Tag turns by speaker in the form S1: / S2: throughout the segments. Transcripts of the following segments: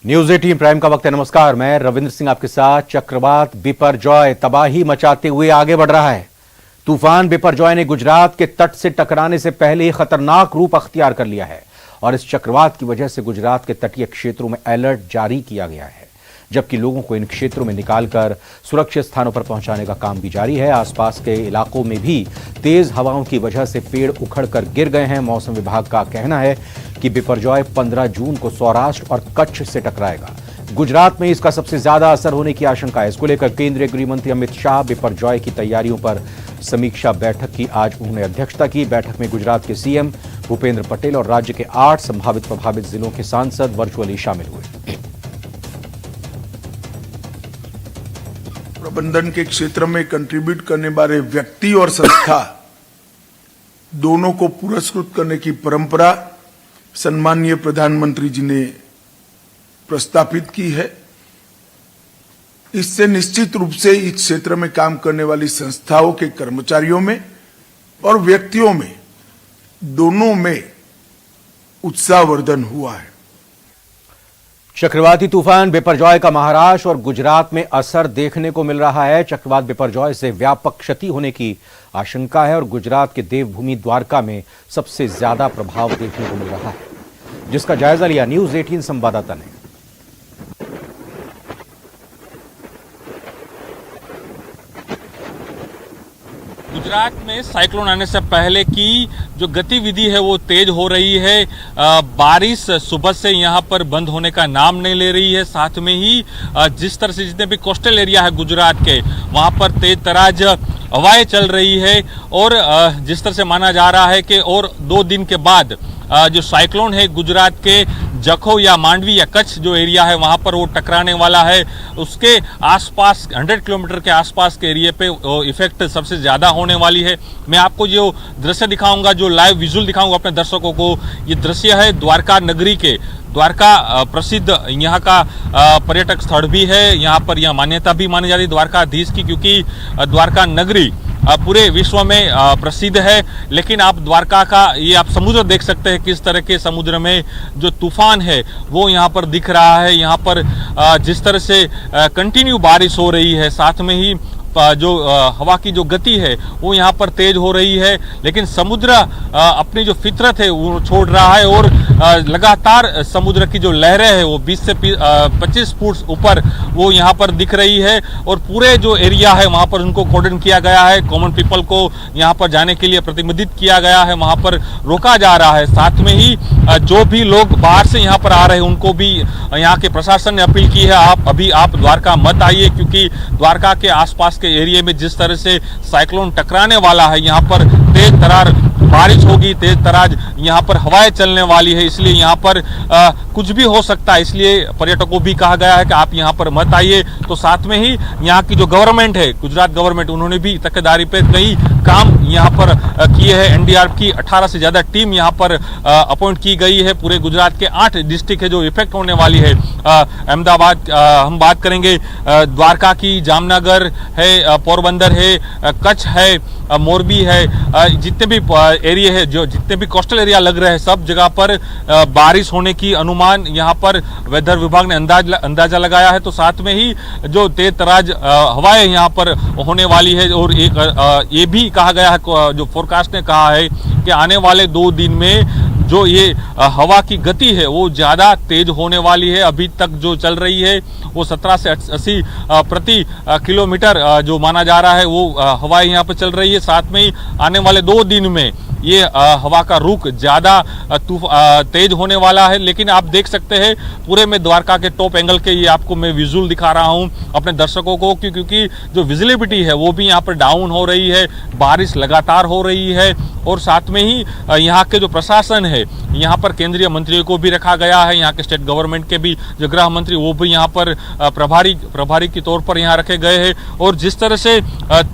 S1: News 18 prime का वक्त है। नमस्कार, मैं रविंद्र सिंह आपके साथ। चक्रवात बिपरजॉय तबाही मचाते हुए आगे बढ़ रहा है। तूफान बिपरजॉय ने गुजरात के तट से टकराने से पहले ही खतरनाक रूप अख्तियार कर लिया है और इस चक्रवात की वजह से गुजरात के तटीय क्षेत्रों में अलर्ट जारी किया गया है, जबकि लोगों को इन क्षेत्रों में निकालकर सुरक्षित स्थानों पर पहुंचाने का काम भी जारी है। आसपास के इलाकों में भी तेज हवाओं की वजह से पेड़ उखड़कर गिर गए हैं। मौसम विभाग का कहना है कि बिपरजॉय 15 जून को सौराष्ट्र और कच्छ से टकराएगा। गुजरात में इसका सबसे ज्यादा असर होने की आशंका है। इसको लेकर केंद्रीय गृह मंत्री अमित शाह बिपरजॉय की तैयारियों पर समीक्षा बैठक की आज उन्होंने अध्यक्षता की। बैठक में गुजरात के सीएम भूपेंद्र पटेल और राज्य के 8 संभावित प्रभावित जिलों के सांसद वर्चुअली शामिल हुए।
S2: प्रबंधन के क्षेत्र में कंट्रीब्यूट करने वाले व्यक्ति और संस्था दोनों को पुरस्कृत करने की परंपरा सम्माननीय प्रधानमंत्री जी ने प्रस्तापित की है। इससे निश्चित रूप से इस क्षेत्र में काम करने वाली संस्थाओं के कर्मचारियों में और व्यक्तियों में दोनों में उत्साहवर्धन हुआ है।
S1: चक्रवाती तूफान बिपरजॉय का महाराष्ट्र और गुजरात में असर देखने को मिल रहा है। चक्रवात बिपरजॉय से व्यापक क्षति होने की आशंका है और गुजरात के देवभूमि द्वारका में सबसे ज्यादा प्रभाव देखने को मिल रहा है, जिसका जायजा लिया न्यूज 18 संवाददाता ने।
S3: गुजरात में साइक्लोन आने से पहले की जो गतिविधि है वो तेज हो रही है। बारिश सुबह से यहाँ पर बंद होने का नाम नहीं ले रही है। साथ में ही जिस तरह से जितने भी कोस्टल एरिया है गुजरात के, वहाँ पर तेज तराज हवाएं चल रही है और जिस तरह से माना जा रहा है कि और 2 दिन के बाद जो साइक्लोन है गुजरात के जखौ या मांडवी या कच्छ जो एरिया है वहां पर वो टकराने वाला है। उसके आसपास 100 किलोमीटर के आसपास के एरिया पे इफेक्ट सबसे ज्यादा होने वाली है। मैं आपको जो दृश्य दिखाऊंगा, जो लाइव विजुअल दिखाऊंगा अपने दर्शकों को, ये दृश्य है द्वारका नगरी के। द्वारका प्रसिद्ध यहाँ का पर्यटक स्थल भी है। यहाँ पर यह मान्यता भी मानी जाती है द्वारकाधीश की, क्योंकि द्वारका नगरी पूरे विश्व में प्रसिद्ध है। लेकिन आप द्वारका का ये आप समुद्र देख सकते हैं, किस तरह के समुद्र में जो तूफान है वो यहाँ पर दिख रहा है। यहाँ पर जिस तरह से कंटिन्यू बारिश हो रही है, साथ में ही जो हवा की जो गति है वो यहाँ पर तेज हो रही है, लेकिन समुद्र अपनी जो फितरत है वो छोड़ रहा है और लगातार समुद्र की जो लहरें है वो 20 से 25 फुट ऊपर वो यहाँ पर दिख रही है। और पूरे जो एरिया है वहाँ पर उनको कॉर्डन किया गया है। कॉमन पीपल को यहाँ पर जाने के लिए प्रतिबंधित किया गया है, वहाँ पर रोका जा रहा है। साथ में ही जो भी लोग बाहर से यहाँ पर आ रहे हैं उनको भी यहाँ के प्रशासन ने अपील की है आप द्वारका मत आइए, क्योंकि द्वारका के आसपास के एरिया में जिस तरह से साइक्लोन टकराने वाला है, यहाँ पर तेज तरार बारिश होगी, तेज तराज यहाँ पर हवाएं चलने वाली है, इसलिए यहाँ पर कुछ भी हो सकता है। इसलिए पर्यटकों को भी कहा गया है कि आप यहाँ पर मत आइए। तो साथ में ही यहाँ की जो गवर्नमेंट है, गुजरात गवर्नमेंट, उन्होंने भी तकेदारी पे कई काम यहाँ पर किए हैं। एनडीआरएफ की 18 से ज्यादा टीम यहाँ पर अपॉइंट की गई है। पूरे गुजरात के 8 डिस्ट्रिक्ट है जो इफेक्ट होने वाली है। अहमदाबाद हम बात करेंगे, द्वारका की, जामनगर है, पोरबंदर है, कच्छ है, मोरबी है, जितने भी एरिया है, जो जितने भी कोस्टल एरिया लग रहे हैं, सब जगह पर बारिश होने की अनुमान यहाँ पर वेदर विभाग ने अंदाजा लगाया है। तो साथ में ही जो तेज तराज हवाएं यहाँ पर होने वाली है और एक ये भी कहा गया है, जो फोरकास्ट ने कहा है कि आने वाले 2 दिन में जो ये हवा की गति है वो ज्यादा तेज होने वाली है। अभी तक जो चल रही है वो 17 से 80 प्रति किलोमीटर जो माना जा रहा है वो हवाएं यहाँ पर चल रही है। साथ में ही आने वाले 2 दिन में ये हवा का रुख ज्यादा तेज होने वाला है। लेकिन आप देख सकते हैं पूरे में द्वारका के टॉप एंगल के ये आपको मैं विजुअल दिखा रहा हूं अपने दर्शकों को, क्योंकि जो विजिबिलिटी है वो भी यहाँ पर डाउन हो रही है, बारिश लगातार हो रही है। और साथ में ही यहाँ के जो प्रशासन है, यहाँ पर केंद्रीय मंत्रियों को भी रखा गया है। यहाँ के स्टेट गवर्नमेंट के भी जो गृह मंत्री वो भी यहाँ पर प्रभारी के तौर पर यहाँ रखे गए हैं। और जिस तरह से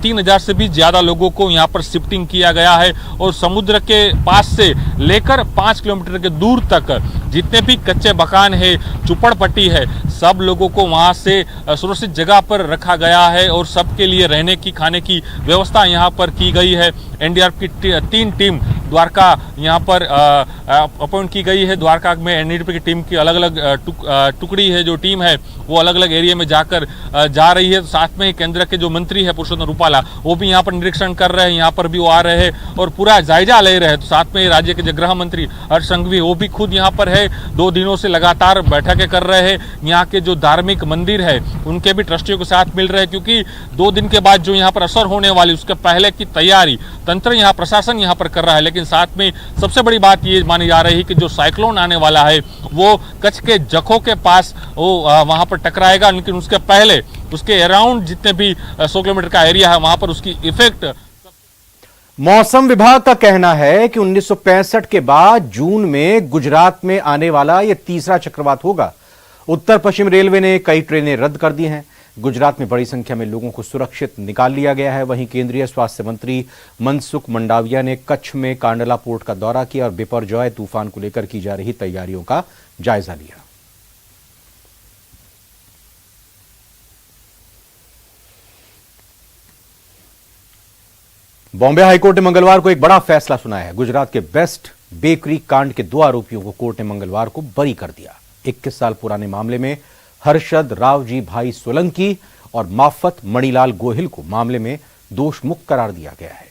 S3: 3000 से भी ज्यादा लोगों को यहाँ पर शिफ्टिंग किया गया है और समुद्र के पास से लेकर 5 किलोमीटर के दूर तक जितने भी कच्चे मकान है, झुपड़पट्टी है, सब लोगों को वहां से सुरक्षित जगह पर रखा गया है और सबके लिए रहने की, खाने की व्यवस्था यहाँ पर की गई है। एनडीआरएफ की 3 टीम द्वारका यहाँ पर अपॉइंट की गई है। द्वारका में एनडीटीवी की टीम की अलग अलग टुकड़ी है, जो टीम है वो अलग अलग एरिया में जाकर जा रही है। साथ में केंद्र के जो मंत्री है पुरुषोत्तम रूपाला, वो भी यहाँ पर निरीक्षण कर रहे हैं, यहाँ पर भी वो आ रहे हैं और पूरा जायजा ले रहे हैं। तो साथ में राज्य के जो गृह मंत्री हर्ष संघवी, वो भी खुद यहाँ पर है, 2 दिनों से लगातार बैठकें कर रहे हैं। यहाँ के जो धार्मिक मंदिर है उनके भी ट्रस्टियों के साथ मिल रहे हैं, क्योंकि 2 दिन के बाद जो यहाँ पर असर होने वाली उसके पहले की तैयारी तंत्र यहाँ प्रशासन यहाँ पर कर रहा है। लेकिन साथ में सबसे बड़ी बात ये मानी जा रही है कि जो साइक्लोन आने वाला है वो कच्छ के जखो के पास वो वहां पर टकराएगा, लेकिन उसके पहले उसके अराउंड जितने भी 100 किलोमीटर का एरिया है वहां पर उसकी इफेक्ट।
S1: मौसम विभाग का कहना है कि 1965 के बाद जून में गुजरात में आने वाला यह तीसरा चक्रवात होगा। उत्तर पश्चिम रेलवे ने कई ट्रेनें रद्द कर दी हैं। गुजरात में बड़ी संख्या में लोगों को सुरक्षित निकाल लिया गया है। वहीं केंद्रीय स्वास्थ्य मंत्री मनसुख मंडाविया ने कच्छ में कांडला पोर्ट का दौरा किया और बिपरजॉय तूफान को लेकर की जा रही तैयारियों का जायजा लिया। बॉम्बे हाईकोर्ट ने मंगलवार को एक बड़ा फैसला सुनाया है। गुजरात के बेस्ट बेकरी कांड के 2 आरोपियों को कोर्ट ने मंगलवार को बरी कर दिया। 21 साल पुराने मामले में हर्षद रावजी भाई सोलंकी और माफत मणिलाल गोहिल को मामले में दोष मुक्त करार दिया गया है।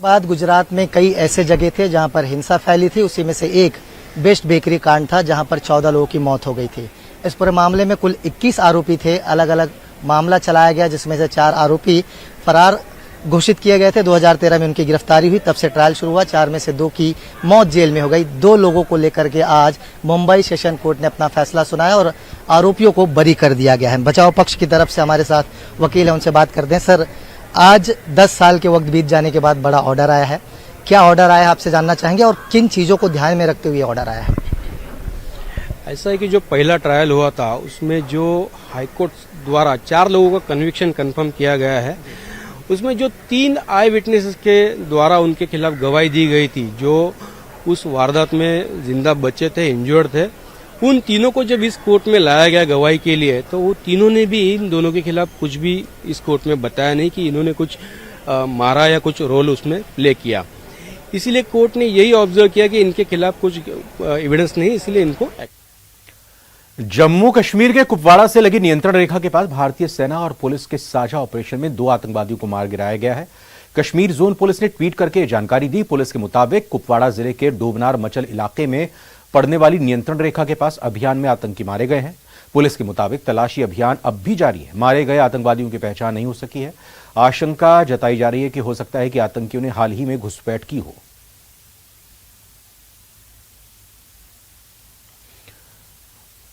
S4: बाद गुजरात में कई ऐसे जगह थे जहां पर हिंसा फैली थी, उसी में से एक बेस्ट बेकरी कांड था जहां पर 14 लोगों की मौत हो गई थी। इस पूरे मामले में कुल 21 आरोपी थे। अलग अलग मामला चलाया गया, जिसमें से 4 आरोपी फरार घोषित किए गए थे। 2013 में उनकी गिरफ्तारी हुई, तब से ट्रायल शुरू हुआ। 4 में से 2 की मौत जेल में हो गई। 2 लोगों को लेकर के आज मुंबई सेशन कोर्ट ने अपना फैसला सुनाया और आरोपियों को बरी कर दिया गया है। बचाव पक्ष की तरफ से हमारे साथ वकील है, उनसे बात करते हैं। सर, आज 10 साल के वक्त बीत जाने के बाद बड़ा ऑर्डर आया है, क्या ऑर्डर आया है आपसे जानना चाहेंगे और किन चीजों को ध्यान में रखते हुए ऑर्डर आया है?
S5: ऐसा है कि जो पहला ट्रायल हुआ था उसमें जो हाईकोर्ट द्वारा 4 लोगों का कन्विक्शन कंफर्म किया गया है, उसमें जो 3 आई विटनेसेस के द्वारा उनके खिलाफ गवाही दी गई थी, जो उस वारदात में जिंदा बचे थे, इंजर्ड थे, उन तीनों को जब इस कोर्ट में लाया गया गवाही के लिए, तो वो तीनों ने भी इन दोनों के खिलाफ कुछ भी इस कोर्ट में बताया नहीं कि इन्होंने कुछ मारा या कुछ रोल उसमें प्ले किया। इसीलिए कोर्ट ने यही ऑब्जर्व किया कि इनके खिलाफ कुछ एविडेंस नहीं, इसलिए इनको।
S1: जम्मू कश्मीर के कुपवाड़ा से लगी नियंत्रण रेखा के पास भारतीय सेना और पुलिस के साझा ऑपरेशन में 2 आतंकवादियों को मार गिराया गया है। कश्मीर जोन पुलिस ने ट्वीट करके जानकारी दी। पुलिस के मुताबिक कुपवाड़ा जिले के डोबनार मचल इलाके में पड़ने वाली नियंत्रण रेखा के पास अभियान में आतंकी मारे गए हैं। पुलिस के मुताबिक तलाशी अभियान अब भी जारी है। मारे गए आतंकवादियों की पहचान नहीं हो सकी है। आशंका जताई जा रही है कि हो सकता है कि आतंकियों ने हाल ही में घुसपैठ की हो।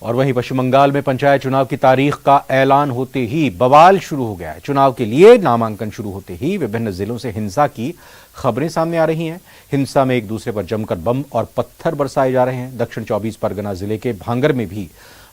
S1: और वहीं पश्चिम बंगाल में पंचायत चुनाव की तारीख का ऐलान होते ही बवाल शुरू हो गया है। चुनाव के लिए नामांकन शुरू होते ही विभिन्न जिलों से हिंसा की खबरें सामने आ रही हैं। हिंसा में एक दूसरे पर जमकर बम और पत्थर बरसाए जा रहे हैं। दक्षिण 24 परगना जिले के भांगर में भी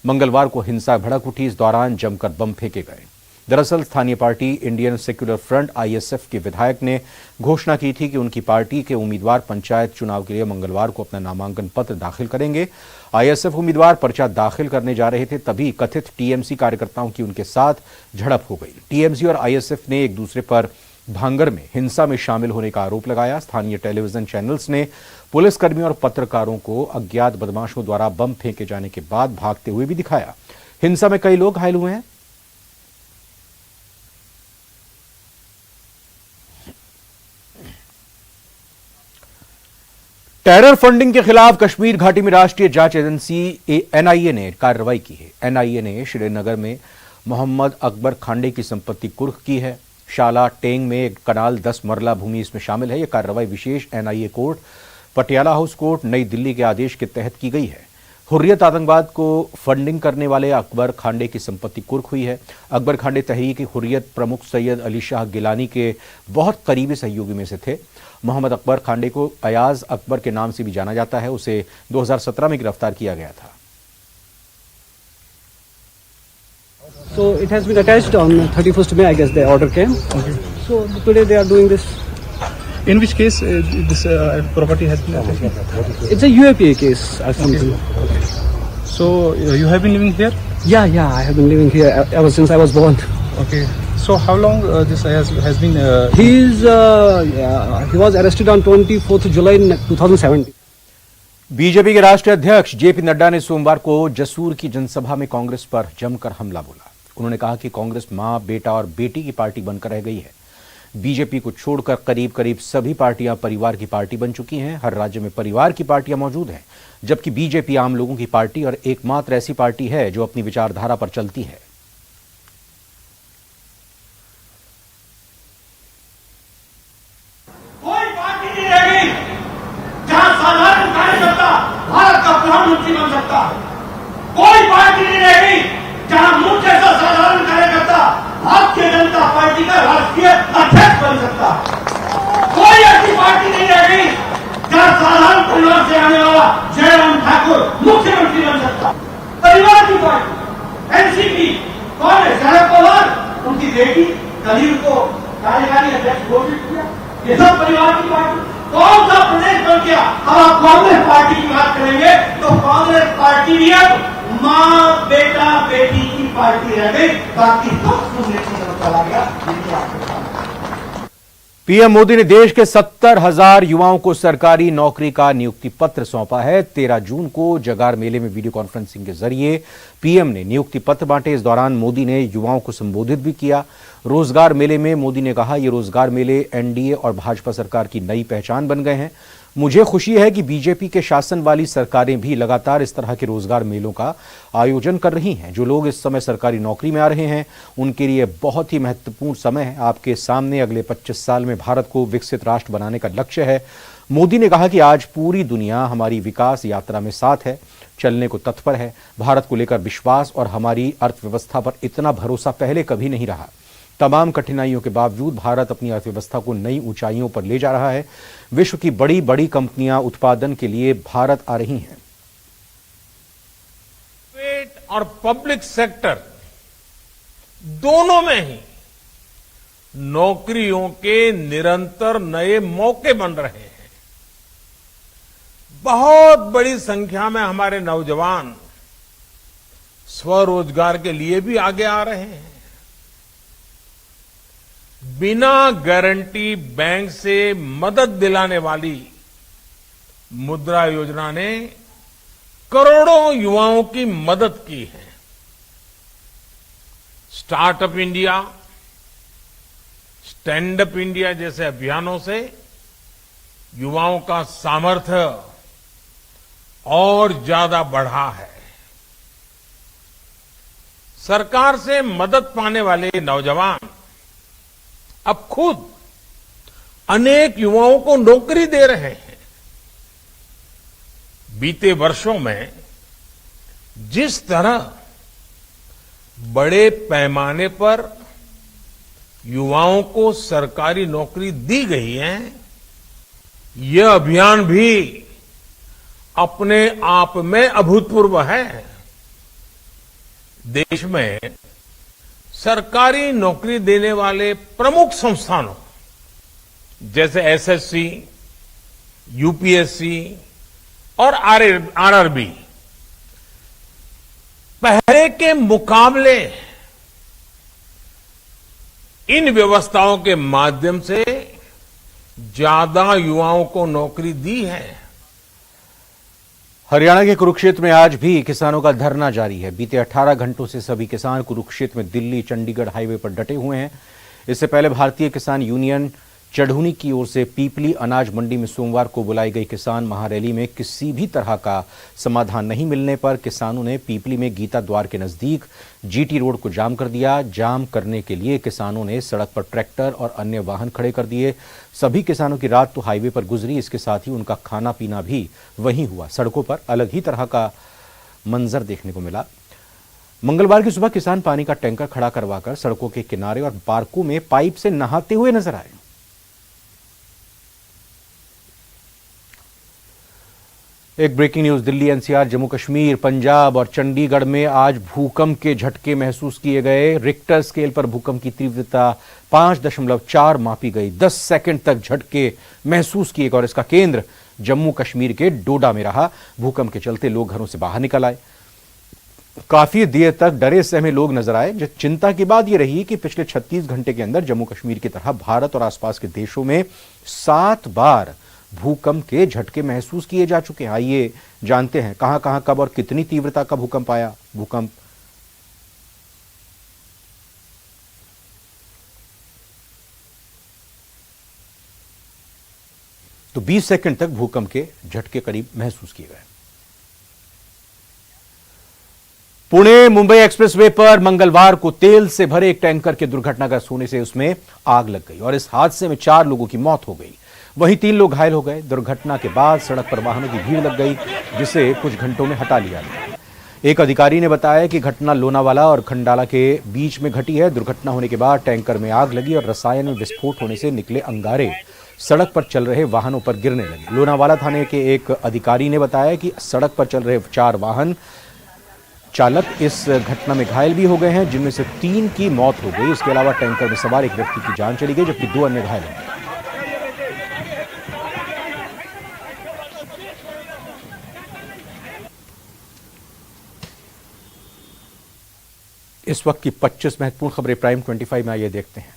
S1: मंगलवार को हिंसा भड़क उठी। इस दौरान जमकर बम फेंके गए। दरअसल स्थानीय party Indian secular front ISF के विधायक ने घोषणा की थी कि उनकी पार्टी के उम्मीदवार पंचायत चुनाव के लिए मंगलवार को अपना नामांकन पत्र दाखिल करेंगे। ISF उम्मीदवार पर्चा दाखिल करने जा रहे थे, तभी कथित TMC कार्यकर्ताओं की उनके साथ झड़प हो गई। TMC और ISF ने एक दूसरे पर भांगर में हिंसा में शामिल होने का आरोप लगाया। स्थानीय टेलीविजन चैनल्स ने पुलिसकर्मियों और पत्रकारों को अज्ञात बदमाशों द्वारा बम फेंके जाने के बाद भागते हुए भी दिखाया। हिंसा में कई लोग घायल हुए हैं। टेरर फंडिंग के खिलाफ कश्मीर घाटी में राष्ट्रीय जांच एजेंसी NIA ने कार्रवाई की है। NIA ने श्रीनगर में मोहम्मद अकबर खांडे की संपत्ति कुर्क की है। शाला टेंग में एक कनाल 10 मरला भूमि इसमें शामिल है। यह कार्रवाई विशेष NIA court Patiala house court नई दिल्ली के आदेश के तहत की गई है। हुर्रियत आतंकवाद को फंडिंग करने वाले अकबर खांडे की संपत्ति कुर्क हुई है। अकबर खांडे तहरीक हुर्रियत प्रमुख सैयद अली शाह गिलानी के बहुत करीबी सहयोगी में से थे। मोहम्मद अकबर खांडे को अयाज अकबर के नाम से भी जाना जाता है। उसे 2017 में गिरफ्तार किया गया था।
S6: So it has been attached on 31st May, I guess the order came. Okay. So today they are doing this.
S7: In which case this property has been attached?
S6: It's a UAPA case or something.
S7: Okay. So you have been living here?
S6: Yeah, I have been living here ever since I was born.
S7: Okay. So how long this has been?
S6: He was arrested on 24th July in 2017.
S1: BJP के राष्ट्रीय अध्यक्ष JP Nadda ने सोमवार को जसूर की जनसभा में कांग्रेस पर जमकर हमला बोला। उन्होंने कहा कि कांग्रेस मां, बेटा और बेटी की पार्टी बनकर रह गई है। बीजेपी को छोड़कर करीब करीब सभी पार्टियां परिवार की पार्टी बन चुकी हैं। हर राज्य में परिवार की पार्टियां मौजूद हैं, जबकि बीजेपी आम लोगों की पार्टी और एकमात्र ऐसी पार्टी है जो अपनी विचारधारा पर चलती है।
S8: कोई पार्टी नहीं रहेगी जहां साधारण कार्यकर्ता भारत का प्रधानमंत्री बन सकता है। कोई पार्टी नहीं रहेगी जहां मुझ जैसा साधारण कार्यकर्ता भारतीय जनता पार्टी का राष्ट्रीय अध्यक्ष बन सकता है। कोई ऐसी पार्टी नहीं रहेगी जहां साधारण परिवार से आने वाला जयराम ठाकुर मुख्यमंत्री बन सकता है। परिवार की पार्टी एनसीपी, कौन है? शरद पवार, उनकी बेटी कल को कार्यकारी अध्यक्ष घोषित किया। ये सब परिवार की पार्टी। कौन सा प्रदेश बन गया? अब आप कांग्रेस पार्टी की बात करेंगे तो कांग्रेस पार्टी भी अब मां, बेटा, बेटी की पार्टी रह गई। बाकी सब सुनने की जरूरत चला गया।
S1: पीएम मोदी ने देश के 70,000 युवाओं को सरकारी नौकरी का नियुक्ति पत्र सौंपा है। 13 जून को जगार मेले में वीडियो कॉन्फ्रेंसिंग के जरिए पीएम ने नियुक्ति पत्र बांटे। इस दौरान मोदी ने युवाओं को संबोधित भी किया। रोजगार मेले में मोदी ने कहा, ये रोजगार मेले एनडीए और भाजपा सरकार की नई पहचान बन गए हैं। मुझे खुशी है कि बीजेपी के शासन वाली सरकारें भी लगातार इस तरह के रोजगार मेलों का आयोजन कर रही हैं। जो लोग इस समय सरकारी नौकरी में आ रहे हैं, उनके लिए बहुत ही महत्वपूर्ण समय है। आपके सामने अगले 25 साल में भारत को विकसित राष्ट्र बनाने का लक्ष्य है। मोदी ने कहा कि आज पूरी दुनिया हमारी विकास यात्रा में साथ है, चलने को तत्पर है। भारत को लेकर विश्वास और हमारी अर्थव्यवस्था पर इतना भरोसा पहले कभी नहीं रहा। तमाम कठिनाइयों के बावजूद भारत अपनी अर्थव्यवस्था को नई ऊंचाइयों पर ले जा रहा है। विश्व की बड़ी बड़ी कंपनियां उत्पादन के लिए भारत आ रही हैं।
S9: प्राइवेट और पब्लिक सेक्टर दोनों में ही नौकरियों के निरंतर नए मौके बन रहे हैं। बहुत बड़ी संख्या में हमारे नौजवान स्वरोजगार के लिए भी आगे आ रहे हैं। बिना गारंटी बैंक से मदद दिलाने वाली मुद्रा योजना ने करोड़ों युवाओं की मदद की है। Startup India, stand up India जैसे अभियानों से युवाओं का सामर्थ्य और ज्यादा बढ़ा है। सरकार से मदद पाने वाले नौजवान अब खुद अनेक युवाओं को नौकरी दे रहे हैं। बीते वर्षों में जिस तरह बड़े पैमाने पर युवाओं को सरकारी नौकरी दी गई है, यह अभियान भी अपने आप में अभूतपूर्व है। देश में सरकारी नौकरी देने वाले प्रमुख संस्थानों जैसे एसएससी, यूपीएससी और आरआरबी पहले के मुकाबले इन व्यवस्थाओं के माध्यम से ज्यादा युवाओं को नौकरी दी है।
S1: हरियाणा के कुरुक्षेत्र में आज भी किसानों का धरना जारी है। बीते 18 घंटों से सभी किसान कुरुक्षेत्र में दिल्ली चंडीगढ़ हाईवे पर डटे हुए हैं। इससे पहले भारतीय किसान यूनियन चढ़ूनी की ओर से पीपली अनाज मंडी में सोमवार को बुलाई गई किसान महारैली में किसी भी तरह का समाधान नहीं मिलने पर किसानों ने पीपली में गीता द्वार के नजदीक जीटी रोड को जाम कर दिया। जाम करने के लिए किसानों ने सड़क पर ट्रैक्टर और अन्य वाहन खड़े कर दिए। सभी किसानों की रात तो हाईवे पर गुजरी, इसके साथ ही उनका खाना पीना भी वहीं हुआ। सड़कों पर अलग ही तरह का मंजर देखने को मिला। मंगलवार की सुबह किसान पानी का टैंकर खड़ा करवाकर सड़कों के किनारे और पार्कों में पाइप से नहाते हुए नजर आए। एक breaking news Delhi, NCR, Jammu Kashmir, Punjab और चंडीगढ़ में आज भूकंप के झटके महसूस किए गए। रिक्टर स्केल पर भूकंप की तीव्रता 5.4 मापी गई। 10 सेकंड तक झटके महसूस किए गए और इसका केंद्र जम्मू कश्मीर के डोडा में रहा। भूकंप के चलते लोग घरों से बाहर निकल आए। काफी देर तक डरे सहमे लोग नजर आए। जो चिंता की बात यह रही कि पिछले 36 घंटे के अंदर जम्मू कश्मीर की तरह भारत और आसपास के देशों में 7 बार भूकंप के झटके महसूस किए जा चुके हैं। आइए जानते हैं कहां कहां कब और कितनी तीव्रता का भूकंप आया। भूकंप तो 20 सेकंड तक भूकंप के झटके करीब महसूस किए गए। पुणे मुंबई एक्सप्रेसवे पर मंगलवार को तेल से भरे एक टैंकर के दुर्घटनाग्रस्त होने से उसमें आग लग गई और इस हादसे में 4 लोगों की मौत हो गई। वहीं 3 लोग घायल हो गए। दुर्घटना के बाद सड़क पर वाहनों की भीड़ लग गई, जिसे कुछ घंटों में हटा लिया गया। एक अधिकारी ने बताया कि घटना लोनावाला और खंडाला के बीच में घटी है। दुर्घटना होने के बाद टैंकर में आग लगी और रसायन में विस्फोट होने से निकले अंगारे सड़क पर चल रहे वाहनों पर गिरने लगे। लोनावाला थाने के एक अधिकारी ने बताया कि सड़क पर चल रहे 4 वाहन चालक इस घटना में घायल भी हो गए हैं, जिनमें से 3 की मौत हो गई। इसके अलावा टैंकर में सवार एक व्यक्ति की जान चली गई, जबकि 2 अन्य घायल हो गए। इस वक्त की 25 महत्वपूर्ण खबरें प्राइम 25 में आइए देखते हैं।